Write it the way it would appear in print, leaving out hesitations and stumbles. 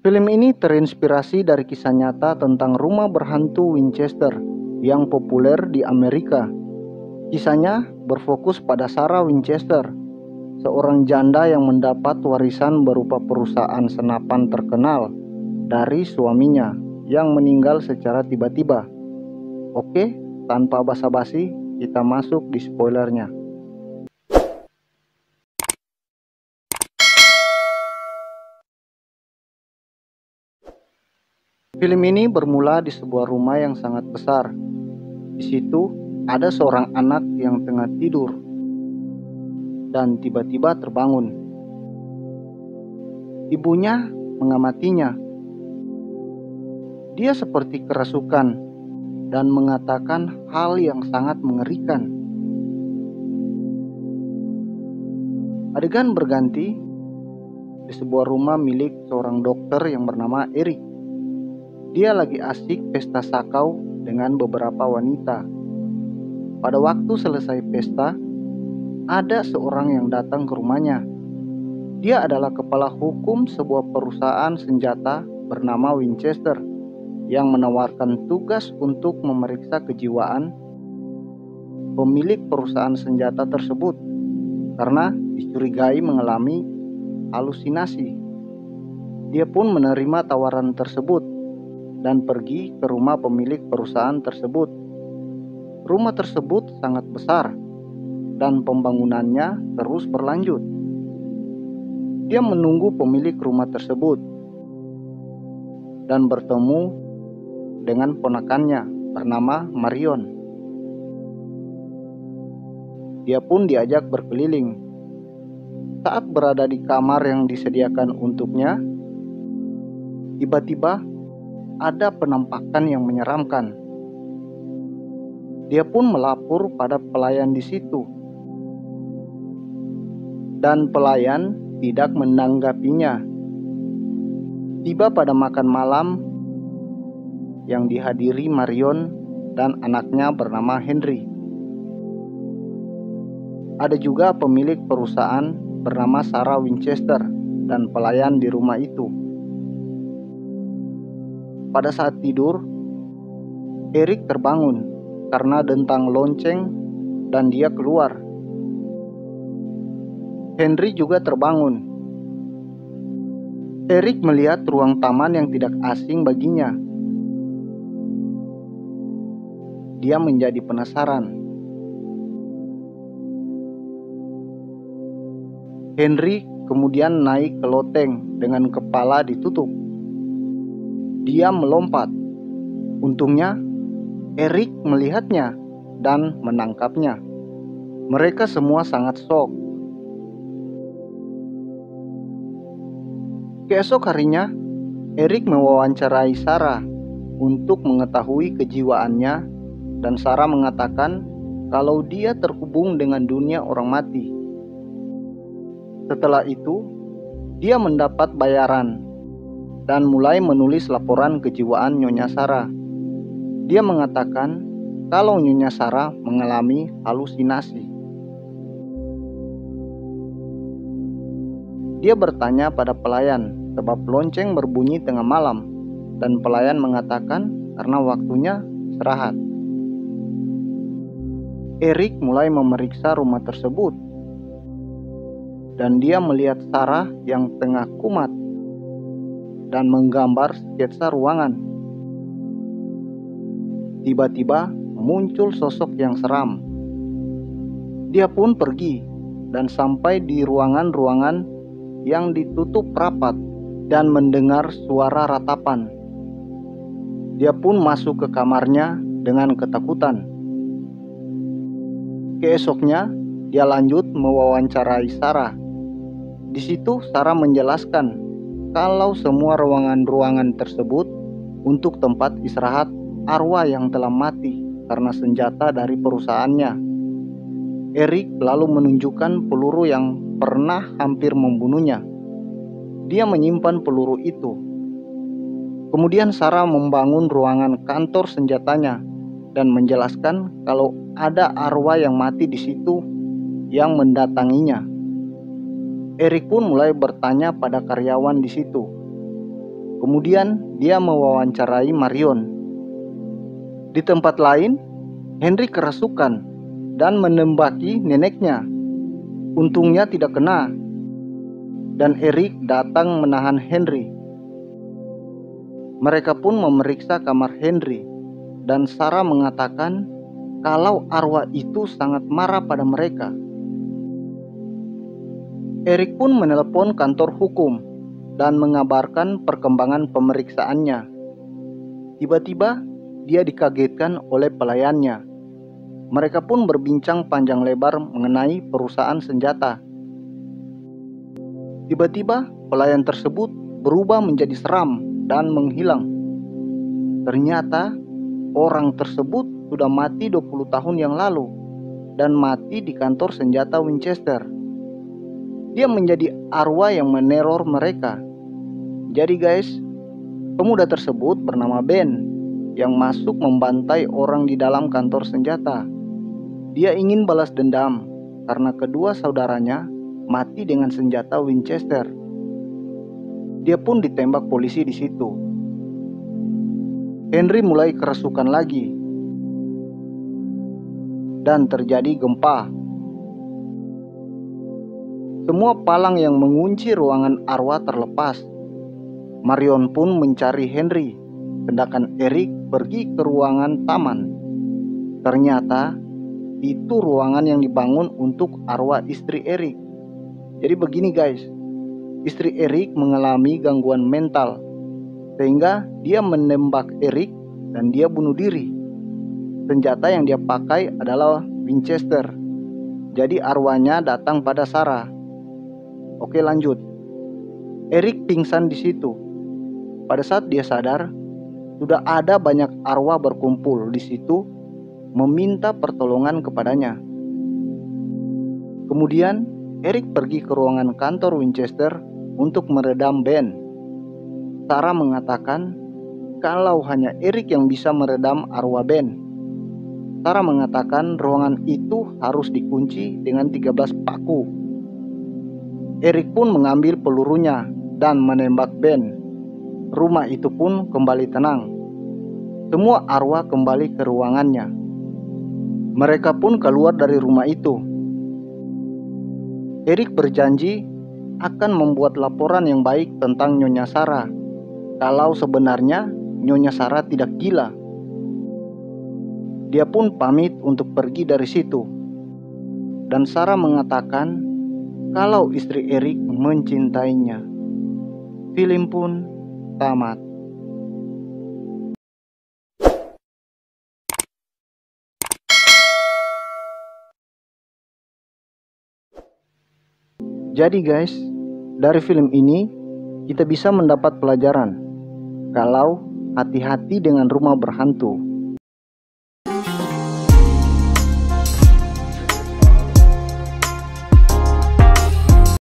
Film ini terinspirasi dari kisah nyata tentang rumah berhantu Winchester yang populer di Amerika. Kisahnya berfokus pada Sarah Winchester, seorang janda yang mendapat warisan berupa perusahaan senapan terkenal dari suaminya yang meninggal secara tiba-tiba. Oke, tanpa basa-basi, kita masuk di spoilernya. Film ini bermula di sebuah rumah yang sangat besar. Di situ ada seorang anak yang tengah tidur dan tiba-tiba terbangun. Ibunya mengamatinya. Dia seperti kerasukan dan mengatakan hal yang sangat mengerikan. Adegan berganti di sebuah rumah milik seorang dokter yang bernama Eric. Dia lagi asik pesta sakau dengan beberapa wanita. Pada waktu selesai pesta, ada seorang yang datang ke rumahnya. Dia adalah kepala hukum sebuah perusahaan senjata bernama Winchester yang menawarkan tugas untuk memeriksa kejiwaan pemilik perusahaan senjata tersebut karena dicurigai mengalami halusinasi. Dia pun menerima tawaran tersebut dan pergi ke rumah pemilik perusahaan tersebut. Rumah tersebut sangat besar dan pembangunannya terus berlanjut. Dia menunggu pemilik rumah tersebut dan bertemu dengan ponakannya bernama Marion. Dia pun diajak berkeliling. Saat berada di kamar yang disediakan untuknya, tiba-tiba ada penampakan yang menyeramkan. Dia pun melapor pada pelayan di situ, dan pelayan tidak menanggapinya. Tiba pada makan malam yang dihadiri Marion dan anaknya bernama Henry. Ada juga pemilik perusahaan bernama Sarah Winchester dan pelayan di rumah itu. Pada saat tidur, Eric terbangun karena dentang lonceng dan dia keluar. Henry juga terbangun. Eric melihat ruang taman yang tidak asing baginya. Dia menjadi penasaran. Henry kemudian naik ke loteng dengan kepala ditutup. Dia melompat. Untungnya, Eric melihatnya dan menangkapnya. Mereka semua sangat shock. Keesok harinya, Eric mewawancarai Sarah untuk mengetahui kejiwaannya, dan Sarah mengatakan kalau dia terhubung dengan dunia orang mati. Setelah itu, dia mendapat bayaran dan mulai menulis laporan kejiwaan Nyonya Sarah. Dia mengatakan kalau Nyonya Sarah mengalami halusinasi. Dia bertanya pada pelayan sebab lonceng berbunyi tengah malam, dan pelayan mengatakan karena waktunya istirahat. Eric mulai memeriksa rumah tersebut, dan dia melihat Sarah yang tengah kumat dan menggambar sketsa ruangan. Tiba-tiba muncul sosok yang seram. Dia pun pergi dan sampai di ruangan-ruangan yang ditutup rapat dan mendengar suara ratapan. Dia pun masuk ke kamarnya dengan ketakutan. Keesoknya, dia lanjut mewawancarai Sarah. Di situ Sarah menjelaskan kalau semua ruangan-ruangan tersebut untuk tempat istirahat arwah yang telah mati karena senjata dari perusahaannya. Eric lalu menunjukkan peluru yang pernah hampir membunuhnya. Dia menyimpan peluru itu. Kemudian Sarah membangun ruangan kantor senjatanya dan menjelaskan kalau ada arwah yang mati di situ yang mendatanginya. Eric pun mulai bertanya pada karyawan di situ. Kemudian dia mewawancarai Marion. Di tempat lain, Henry kerasukan dan menembaki neneknya. Untungnya tidak kena, dan Eric datang menahan Henry. Mereka pun memeriksa kamar Henry, dan Sarah mengatakan kalau arwah itu sangat marah pada mereka. Eric pun menelpon kantor hukum dan mengabarkan perkembangan pemeriksaannya. Tiba-tiba dia dikagetkan oleh pelayannya. Mereka pun berbincang panjang lebar mengenai perusahaan senjata. Tiba-tiba pelayan tersebut berubah menjadi seram dan menghilang. Ternyata orang tersebut sudah mati 20 tahun yang lalu dan mati di kantor senjata Winchester. Dia menjadi arwah yang meneror mereka. Jadi guys, pemuda tersebut bernama Ben yang masuk membantai orang di dalam kantor senjata. Dia ingin balas dendam karena kedua saudaranya mati dengan senjata Winchester. Dia pun ditembak polisi di situ. Henry mulai kerasukan lagi dan terjadi gempa. Semua palang yang mengunci ruangan arwah terlepas. Marion pun mencari Henry, sedangkan Eric pergi ke ruangan taman. Ternyata itu ruangan yang dibangun untuk arwah istri Eric. Jadi begini guys, istri Eric mengalami gangguan mental sehingga dia menembak Eric dan dia bunuh diri. Senjata yang dia pakai adalah Winchester. Jadi arwahnya datang pada Sarah. Oke, lanjut. Eric pingsan di situ. Pada saat dia sadar, sudah ada banyak arwah berkumpul di situ meminta pertolongan kepadanya. Kemudian Eric pergi ke ruangan kantor Winchester untuk meredam Ben. Sarah mengatakan kalau hanya Eric yang bisa meredam arwah Ben. Sarah mengatakan ruangan itu harus dikunci dengan 13 paku. Eric pun mengambil pelurunya dan menembak Ben. Rumah itu pun kembali tenang. Semua arwah kembali ke ruangannya. Mereka pun keluar dari rumah itu. Eric berjanji akan membuat laporan yang baik tentang Nyonya Sarah, kalau sebenarnya Nyonya Sarah tidak gila. Dia pun pamit untuk pergi dari situ. Dan Sarah mengatakan kalau istri Eric mencintainya. Film pun tamat. Jadi guys, dari film ini kita bisa mendapat pelajaran kalau hati-hati dengan rumah berhantu.